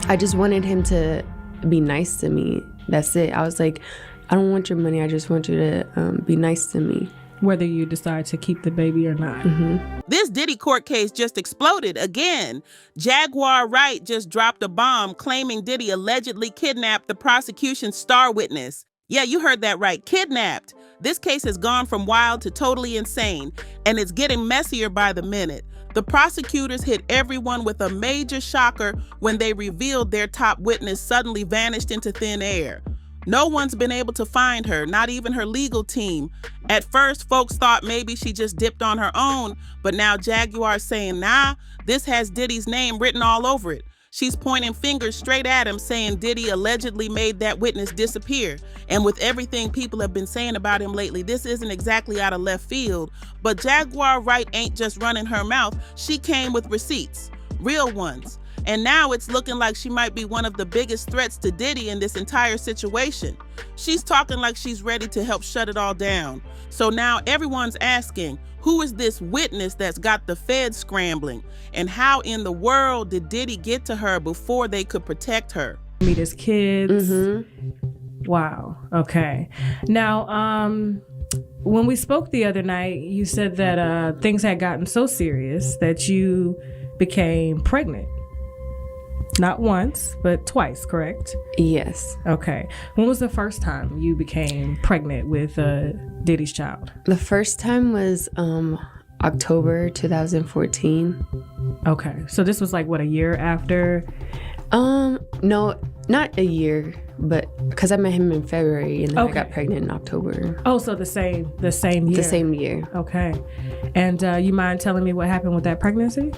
I just wanted him to be nice to me. That's it. I was like, I don't want your money. I just want you to be nice to me. Whether you decide to keep the baby or not. Mm-hmm. This Diddy court case just exploded again. Jaguar Wright just dropped a bomb claiming Diddy allegedly kidnapped the prosecution's star witness. Yeah, you heard that right, kidnapped. This case has gone from wild to totally insane, and it's getting messier by the minute. The prosecutors hit everyone with a major shocker when they revealed their top witness suddenly vanished into thin air. No one's been able to find her, not even her legal team. At first, folks thought maybe she just dipped on her own, but now Jaguar's saying, nah, this has Diddy's name written all over it. She's pointing fingers straight at him, saying Diddy allegedly made that witness disappear. And with everything people have been saying about him lately, this isn't exactly out of left field. But Jaguar Wright ain't just running her mouth. She came with receipts, real ones. And now it's looking like she might be one of the biggest threats to Diddy in this entire situation. She's talking like she's ready to help shut it all down. So now everyone's asking, who is this witness that's got the feds scrambling? And how in the world did Diddy get to her before they could protect her? Meet his kids. Mm-hmm. Wow. Okay. Now, when we spoke the other night, you said that things had gotten so serious that you became pregnant. Not once, but twice, correct? Yes. Okay. When was the first time you became pregnant with Diddy's child? The first time was October 2014. Okay. So this was like, what, a year after? No, not a year, but because I met him in February and then Okay. I got pregnant in October. Oh, so the same year. The same year. Okay. And you mind telling me what happened with that pregnancy?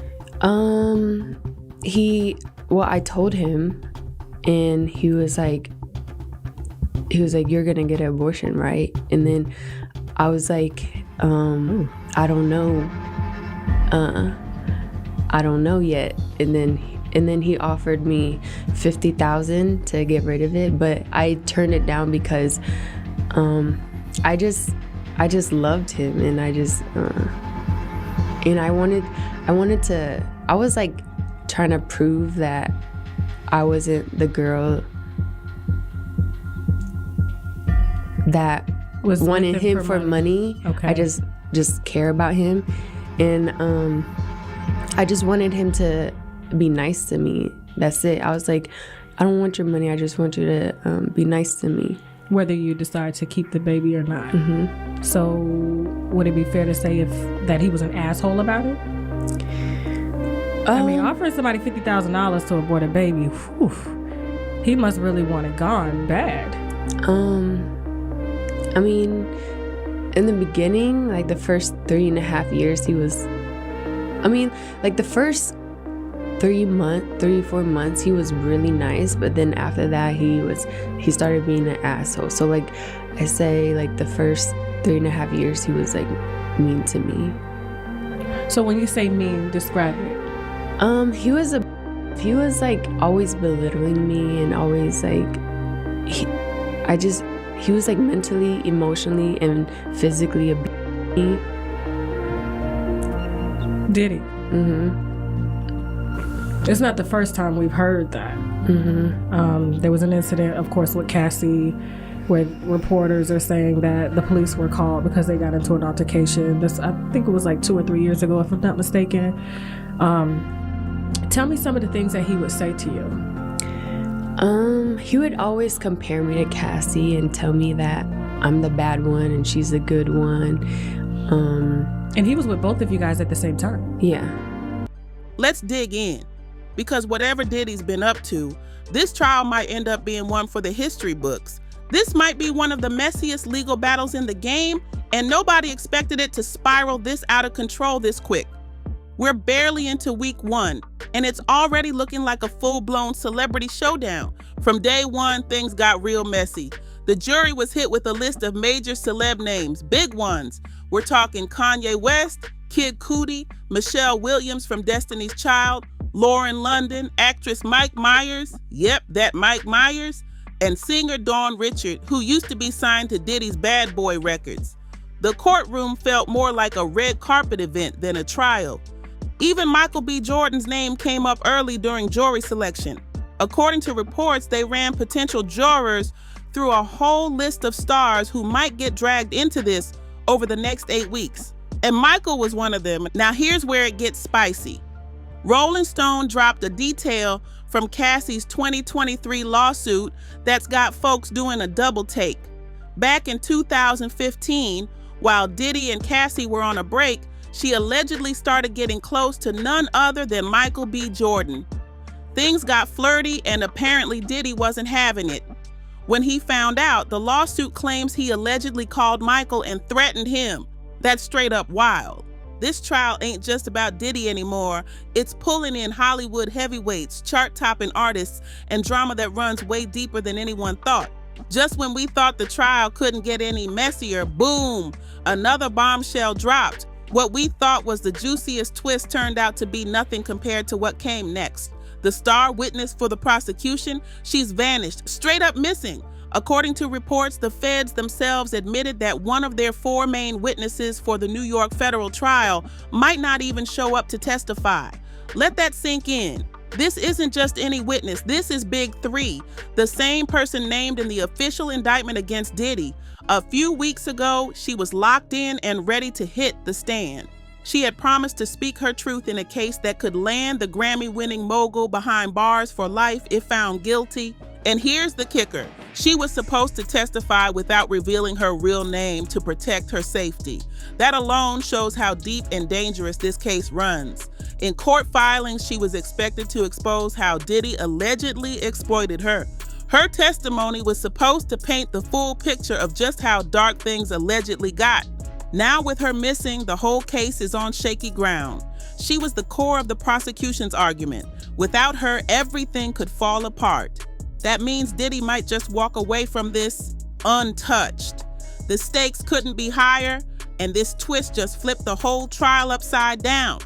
I told him, and he was like, you're gonna get an abortion, right? And then I was like, I don't know. I don't know yet. And then he offered me $50,000 to get rid of it, but I turned it down because I just loved him, and I was like trying to prove that I wasn't the girl that Was wanted with him for money. Okay. I just care about him, and I just wanted him to be nice to me. That's it. I was like, I don't want your money. I just want you to be nice to me. Whether you decide to keep the baby or not. Mm-hmm. So would it be fair to say that he was an asshole about it? I mean, offering somebody $50,000 to abort a baby, whew, he must really want it gone bad. I mean, in the beginning, like the first 3.5 years, he was, like the first 3-4 months, he was really nice. But then after that, he started being an asshole. So like I say, like the first 3.5 years, he was like mean to me. So when you say mean, describe it. He was like always belittling me, and always like, he was like mentally, emotionally, and physically abusing me. Did he? Mm-hmm. It's not the first time we've heard that. Mm-hmm. There was an incident, of course, with Cassie, where reporters are saying that the police were called because they got into an altercation. I think it was like 2 or 3 years ago, if I'm not mistaken. Tell me some of the things that he would say to you. He would always compare me to Cassie and tell me that I'm the bad one and she's the good one. And he was with both of you guys at the same time. Yeah. Let's dig in, because whatever Diddy's been up to, this trial might end up being one for the history books. This might be one of the messiest legal battles in the game, and nobody expected it to spiral this out of control this quick. We're barely into week 1, and it's already looking like a full-blown celebrity showdown. From day one, things got real messy. The jury was hit with a list of major celeb names, big ones. We're talking Kanye West, Kid Cudi, Michelle Williams from Destiny's Child, Lauren London, actress Mike Myers, yep, that Mike Myers, and singer Dawn Richard, who used to be signed to Diddy's Bad Boy Records. The courtroom felt more like a red carpet event than a trial. Even Michael B. Jordan's name came up early during jury selection. According to reports, they ran potential jurors through a whole list of stars who might get dragged into this over the next 8 weeks. And Michael was one of them. Now here's where it gets spicy. Rolling Stone dropped a detail from Cassie's 2023 lawsuit that's got folks doing a double take. Back in 2015, while Diddy and Cassie were on a break, she allegedly started getting close to none other than Michael B. Jordan. Things got flirty and apparently Diddy wasn't having it. When he found out, the lawsuit claims he allegedly called Michael and threatened him. That's straight up wild. This trial ain't just about Diddy anymore. It's pulling in Hollywood heavyweights, chart-topping artists, and drama that runs way deeper than anyone thought. Just when we thought the trial couldn't get any messier, boom, another bombshell dropped. What we thought was the juiciest twist turned out to be nothing compared to what came next. The star witness for the prosecution, she's vanished, straight up missing. According to reports, the feds themselves admitted that one of their 4 main witnesses for the New York federal trial might not even show up to testify. Let that sink in. This isn't just any witness, this is Big 3, the same person named in the official indictment against Diddy. A few weeks ago, she was locked in and ready to hit the stand. She had promised to speak her truth in a case that could land the Grammy-winning mogul behind bars for life if found guilty. And here's the kicker. She was supposed to testify without revealing her real name to protect her safety. That alone shows how deep and dangerous this case runs. In court filings, she was expected to expose how Diddy allegedly exploited her. Her testimony was supposed to paint the full picture of just how dark things allegedly got. Now with her missing, the whole case is on shaky ground. She was the core of the prosecution's argument. Without her, everything could fall apart. That means Diddy might just walk away from this untouched. The stakes couldn't be higher, and this twist just flipped the whole trial upside down.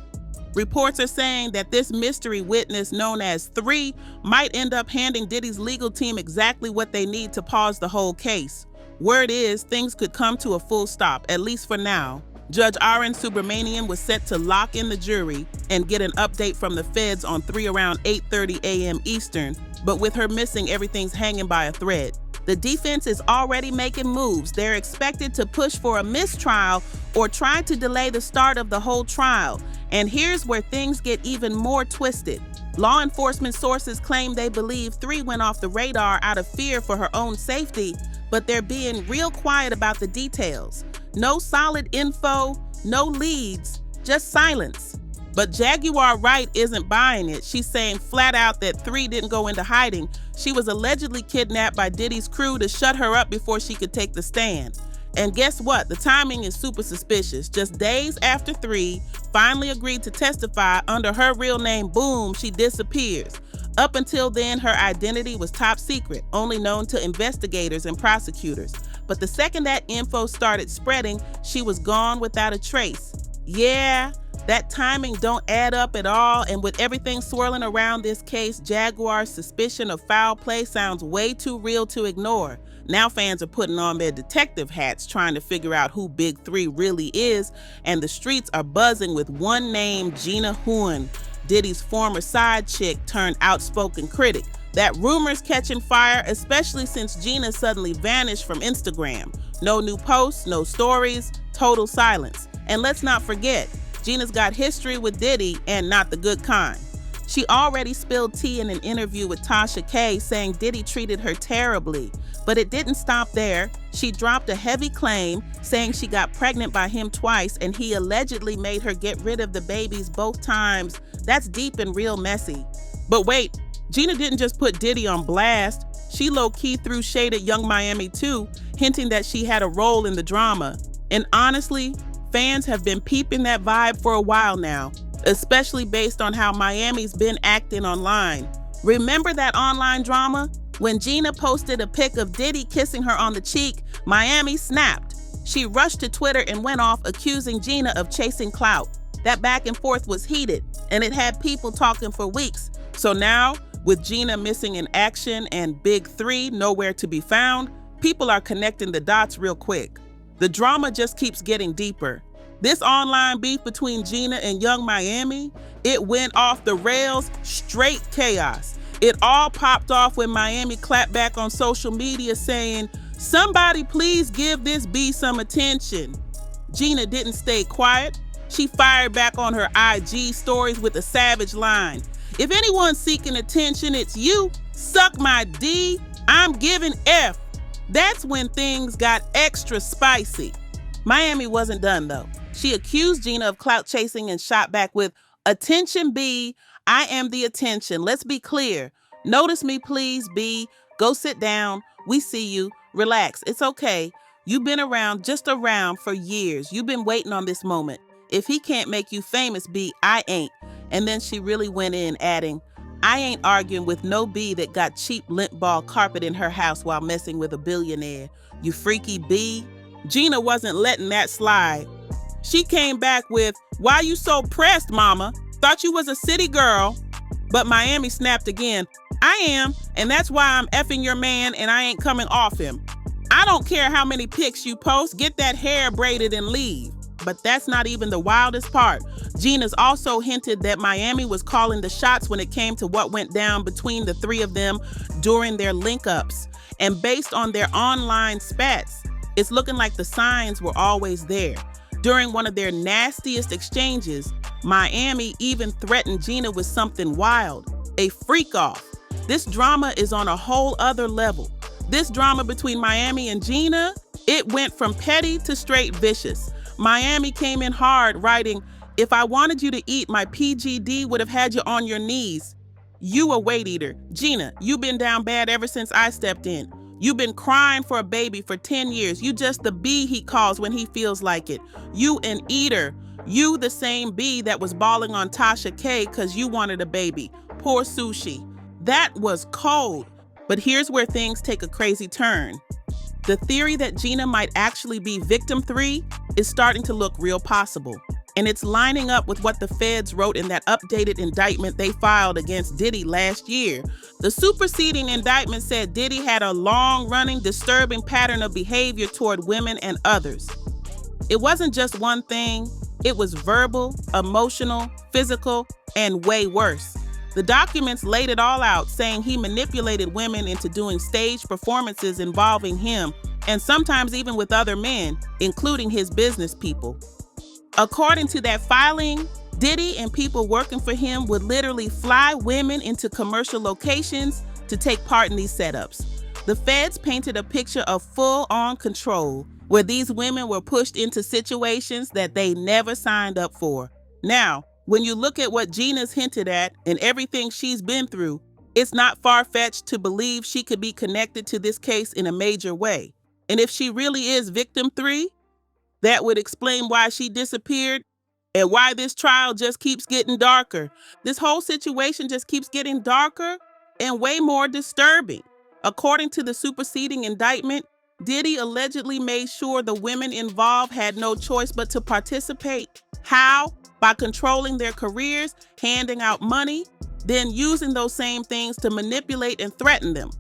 Reports are saying that this mystery witness known as 3 might end up handing Diddy's legal team exactly what they need to pause the whole case. Word is, things could come to a full stop, at least for now. Judge R.N. Subramanian was set to lock in the jury and get an update from the feds on 3 around 8:30 a.m. Eastern, but with her missing, everything's hanging by a thread. The defense is already making moves. They're expected to push for a mistrial or try to delay the start of the whole trial. And here's where things get even more twisted. Law enforcement sources claim they believe 3 went off the radar out of fear for her own safety, but they're being real quiet about the details. No solid info, no leads, just silence. But Jaguar Wright isn't buying it. She's saying flat out that 3 didn't go into hiding. She was allegedly kidnapped by Diddy's crew to shut her up before she could take the stand. And guess what? The timing is super suspicious. Just days after 3 finally agreed to testify under her real name, boom, she disappears. Up until then, her identity was top secret, only known to investigators and prosecutors. But the second that info started spreading, she was gone without a trace. Yeah, that timing don't add up at all, and with everything swirling around this case, Jaguar's suspicion of foul play sounds way too real to ignore. Now fans are putting on their detective hats trying to figure out who Big 3 really is, and the streets are buzzing with one name, Gina Huynh, Diddy's former side chick turned outspoken critic. That rumor's catching fire, especially since Gina suddenly vanished from Instagram. No new posts, no stories, total silence. And let's not forget, Gina's got history with Diddy, and not the good kind. She already spilled tea in an interview with Tasha K, saying Diddy treated her terribly. But it didn't stop there. She dropped a heavy claim, saying she got pregnant by him twice, and he allegedly made her get rid of the babies both times. That's deep and real messy. But wait, Gina didn't just put Diddy on blast. She low-key threw shade at Young Miami too, hinting that she had a role in the drama. And honestly, fans have been peeping that vibe for a while now, especially based on how Miami's been acting online. Remember that online drama? When Gina posted a pic of Diddy kissing her on the cheek, Miami snapped. She rushed to Twitter and went off accusing Gina of chasing clout. That back and forth was heated, and it had people talking for weeks. So now, with Gina missing in action and Big 3 nowhere to be found, people are connecting the dots real quick. The drama just keeps getting deeper. This online beef between Gina and Young Miami, it went off the rails, straight chaos. It all popped off when Miami clapped back on social media saying, "Somebody please give this B some attention." Gina didn't stay quiet. She fired back on her IG stories with a savage line. "If anyone's seeking attention, it's you. Suck my D. I'm giving F." That's when things got extra spicy. Miami wasn't done though. She accused Gina of clout chasing and shot back with, "Attention B, I am the attention. Let's be clear. Notice me please, B. Go sit down. We see you. Relax. It's okay. You've been around, just around for years. You've been waiting on this moment. If he can't make you famous, B, I ain't." And then she really went in, adding, "I ain't arguing with no B that got cheap lint ball carpet in her house while messing with a billionaire. You freaky B." Gina wasn't letting that slide. She came back with, "Why you so pressed, mama? Thought you was a city girl." But Miami snapped again, "I am, and that's why I'm effing your man and I ain't coming off him. I don't care how many pics you post, get that hair braided and leave." But that's not even the wildest part. Gina's also hinted that Miami was calling the shots when it came to what went down between the three of them during their link-ups. And based on their online spats, it's looking like the signs were always there. During one of their nastiest exchanges, Miami even threatened Gina with something wild, a freak-off. This drama is on a whole other level. This drama between Miami and Gina, it went from petty to straight vicious. Miami came in hard, writing, "If I wanted you to eat, my PGD would have had you on your knees. You a weight eater. Gina, you been down bad ever since I stepped in. You been crying for a baby for 10 years. You just the B he calls when he feels like it. You an eater. You the same B that was bawling on Tasha K because you wanted a baby. Poor sushi." That was cold. But here's where things take a crazy turn. The theory that Gina might actually be victim 3 is starting to look real possible. And it's lining up with what the feds wrote in that updated indictment they filed against Diddy last year. The superseding indictment said Diddy had a long-running, disturbing pattern of behavior toward women and others. It wasn't just one thing. It was verbal, emotional, physical, and way worse. The documents laid it all out, saying he manipulated women into doing staged performances involving him, and sometimes even with other men, including his business people. According to that filing, Diddy and people working for him would literally fly women into commercial locations to take part in these setups. The feds painted a picture of full-on control, where these women were pushed into situations that they never signed up for. Now, when you look at what Gina's hinted at and everything she's been through, it's not far-fetched to believe she could be connected to this case in a major way. And if she really is victim 3, that would explain why she disappeared and why this trial just keeps getting darker. This whole situation just keeps getting darker and way more disturbing. According to the superseding indictment, Diddy allegedly made sure the women involved had no choice but to participate. How? By controlling their careers, handing out money, then using those same things to manipulate and threaten them.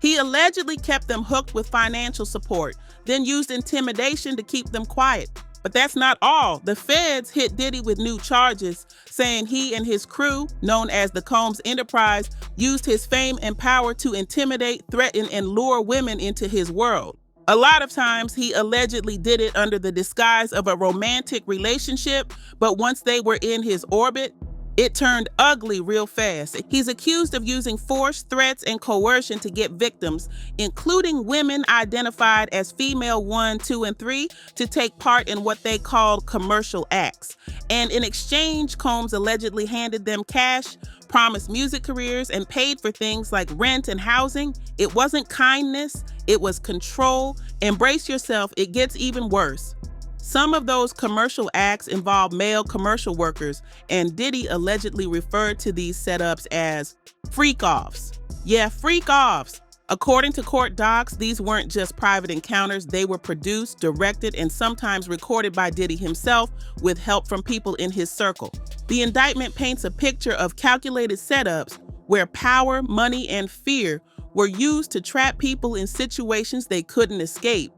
He allegedly kept them hooked with financial support, then used intimidation to keep them quiet. But that's not all. The feds hit Diddy with new charges, saying he and his crew, known as the Combs Enterprise, used his fame and power to intimidate, threaten, and lure women into his world. A lot of times, he allegedly did it under the disguise of a romantic relationship, but once they were in his orbit, it turned ugly real fast. He's accused of using force, threats, and coercion to get victims, including women identified as female 1, 2, and 3, to take part in what they called commercial acts. And in exchange, Combs allegedly handed them cash, promised music careers, and paid for things like rent and housing. It wasn't kindness, it was control. Embrace yourself, it gets even worse. Some of those commercial acts involve male commercial workers, and Diddy allegedly referred to these setups as freak-offs. Yeah, freak-offs. According to court docs, these weren't just private encounters. They were produced, directed, and sometimes recorded by Diddy himself with help from people in his circle. The indictment paints a picture of calculated setups where power, money, and fear were used to trap people in situations they couldn't escape.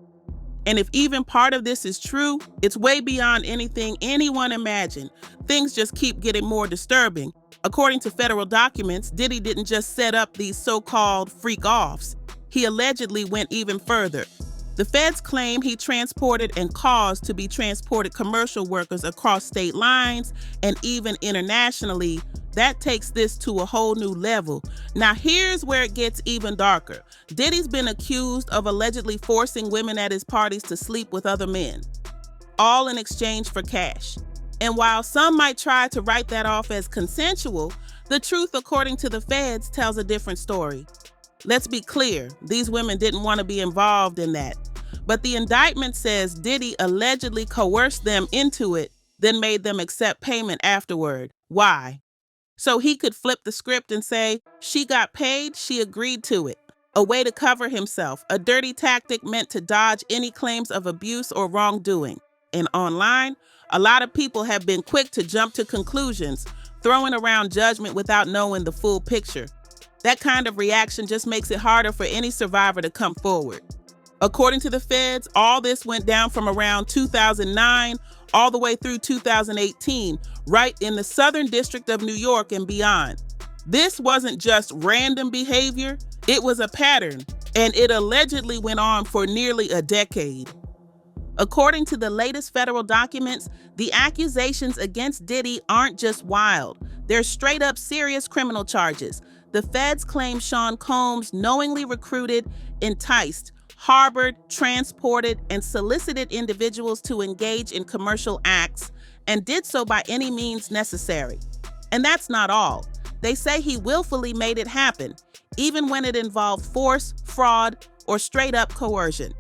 And if even part of this is true, it's way beyond anything anyone imagined. Things just keep getting more disturbing. According to federal documents, Diddy didn't just set up these so-called freak-offs. He allegedly went even further. The feds claim he transported and caused to be transported commercial workers across state lines and even internationally. That takes this to a whole new level. Now here's where it gets even darker. Diddy's been accused of allegedly forcing women at his parties to sleep with other men, all in exchange for cash. And while some might try to write that off as consensual, the truth, according to the feds, tells a different story. Let's be clear, these women didn't want to be involved in that. But the indictment says Diddy allegedly coerced them into it, then made them accept payment afterward. Why? So he could flip the script and say, she got paid, she agreed to it. A way to cover himself, a dirty tactic meant to dodge any claims of abuse or wrongdoing. And online, a lot of people have been quick to jump to conclusions, throwing around judgment without knowing the full picture. That kind of reaction just makes it harder for any survivor to come forward. According to the feds, all this went down from around 2009 all the way through 2018, right in the Southern District of New York and beyond. This wasn't just random behavior, it was a pattern, and it allegedly went on for nearly a decade. According to the latest federal documents, the accusations against Diddy aren't just wild. They're straight up serious criminal charges. The feds claim Sean Combs knowingly recruited, enticed, harbored, transported, and solicited individuals to engage in commercial acts and did so by any means necessary. And that's not all. They say he willfully made it happen, even when it involved force, fraud, or straight up coercion.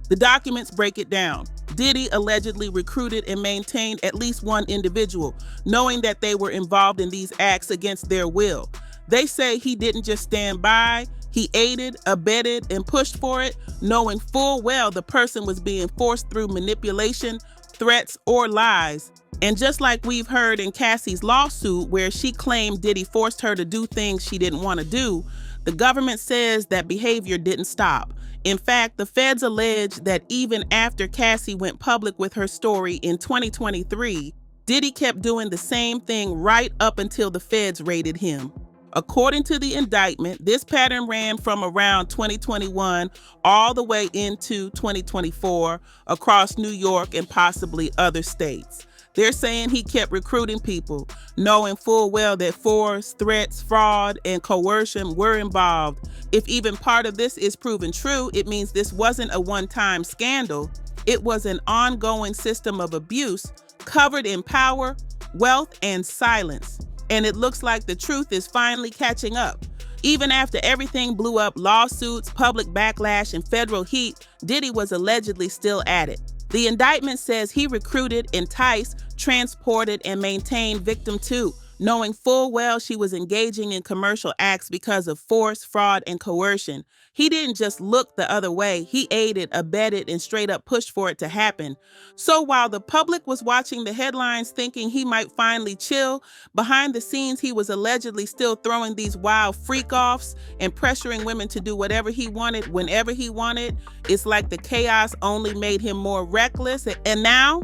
The documents break it down. Diddy allegedly recruited and maintained at least one individual, knowing that they were involved in these acts against their will. They say he didn't just stand by, he aided, abetted, and pushed for it, knowing full well the person was being forced through manipulation, threats, or lies. And just like we've heard in Cassie's lawsuit where she claimed Diddy forced her to do things she didn't want to do, the government says that behavior didn't stop. In fact, the feds allege that even after Cassie went public with her story in 2023, Diddy kept doing the same thing right up until the feds raided him. According to the indictment, this pattern ran from around 2021 all the way into 2024 across New York and possibly other states. They're saying he kept recruiting people, knowing full well that force, threats, fraud, and coercion were involved. If even part of this is proven true, it means this wasn't a one-time scandal. It was an ongoing system of abuse covered in power, wealth, and silence. And it looks like the truth is finally catching up. Even after everything blew up, lawsuits, public backlash, and federal heat, Diddy was allegedly still at it. The indictment says he recruited, enticed, transported, and maintained victim 2, knowing full well she was engaging in commercial acts because of force, fraud, and coercion. He didn't just look the other way, he aided, abetted, and straight up pushed for it to happen. So while the public was watching the headlines thinking he might finally chill, behind the scenes he was allegedly still throwing these wild freak-offs and pressuring women to do whatever he wanted, whenever he wanted. It's like the chaos only made him more reckless. And now,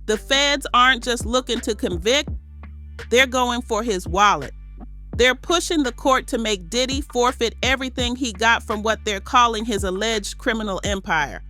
the feds aren't just looking to convict, they're going for his wallet. They're pushing the court to make Diddy forfeit everything he got from what they're calling his alleged criminal empire.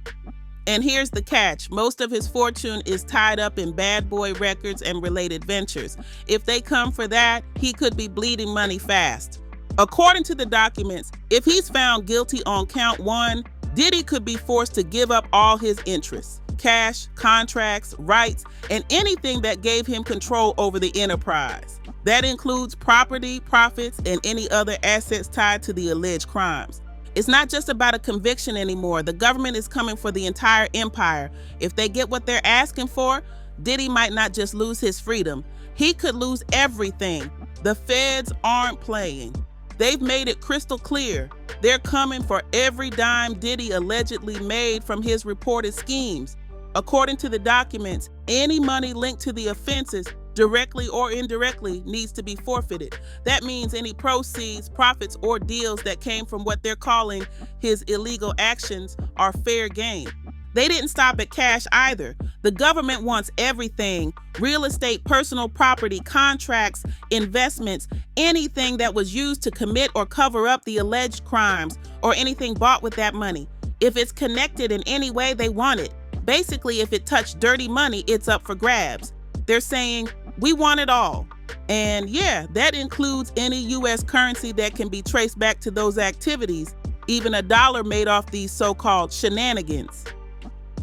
And here's the catch. Most of his fortune is tied up in bad boy records and related ventures. If they come for that, he could be bleeding money fast. According to the documents, if he's found guilty on count 1, Diddy could be forced to give up all his interests, cash, contracts, rights, and anything that gave him control over the enterprise. That includes property, profits, and any other assets tied to the alleged crimes. It's not just about a conviction anymore. The government is coming for the entire empire. If they get what they're asking for, Diddy might not just lose his freedom. He could lose everything. The feds aren't playing. They've made it crystal clear. They're coming for every dime Diddy allegedly made from his reported schemes. According to the documents, any money linked to the offenses, directly or indirectly, needs to be forfeited. That means any proceeds, profits, or deals that came from what they're calling his illegal actions are fair game. They didn't stop at cash either. The government wants everything: real estate, personal property, contracts, investments, anything that was used to commit or cover up the alleged crimes, or anything bought with that money. If it's connected in any way, they want it. Basically, if it touched dirty money, it's up for grabs. They're saying, we want it all. And yeah, that includes any U.S. currency that can be traced back to those activities, even a dollar made off these so-called shenanigans.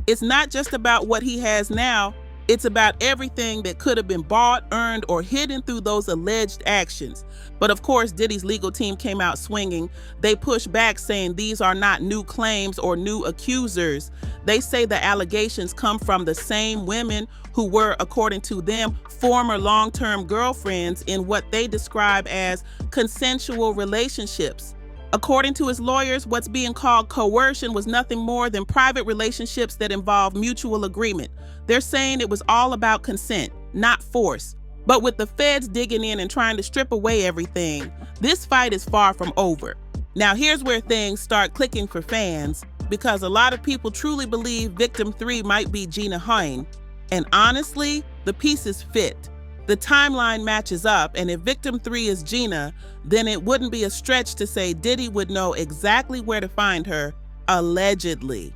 It's not just about what he has now, it's about everything that could have been bought, earned, or hidden through those alleged actions. But of course, Diddy's legal team came out swinging. They pushed back, saying these are not new claims or new accusers. They say the allegations come from the same women who were, according to them, former long-term girlfriends in what they describe as consensual relationships. According to his lawyers, what's being called coercion was nothing more than private relationships that involve mutual agreement. They're saying it was all about consent, not force. But with the feds digging in and trying to strip away everything, this fight is far from over. Now here's where things start clicking for fans, because a lot of people truly believe victim 3 might be Gina Huynh. And honestly, the pieces fit. The timeline matches up, and if victim 3 is Gina, then it wouldn't be a stretch to say Diddy would know exactly where to find her, allegedly.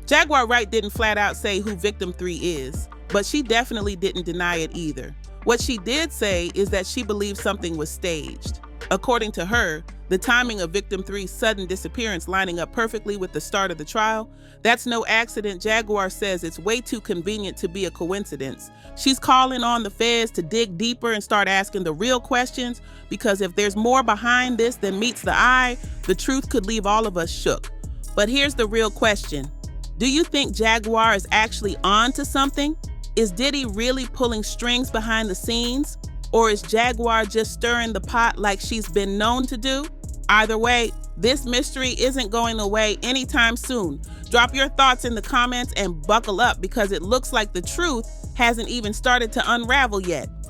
Jaguar Wright didn't flat out say who victim 3 is, but she definitely didn't deny it either. What she did say is that she believes something was staged. According to her, the timing of victim 3's sudden disappearance lining up perfectly with the start of the trial, that's no accident. Jaguar says it's way too convenient to be a coincidence. She's calling on the feds to dig deeper and start asking the real questions, because if there's more behind this than meets the eye, the truth could leave all of us shook. But here's the real question. Do you think Jaguar is actually on to something? Is Diddy really pulling strings behind the scenes? Or is Jaguar just stirring the pot like she's been known to do? Either way, this mystery isn't going away anytime soon. Drop your thoughts in the comments and buckle up, because it looks like the truth hasn't even started to unravel yet.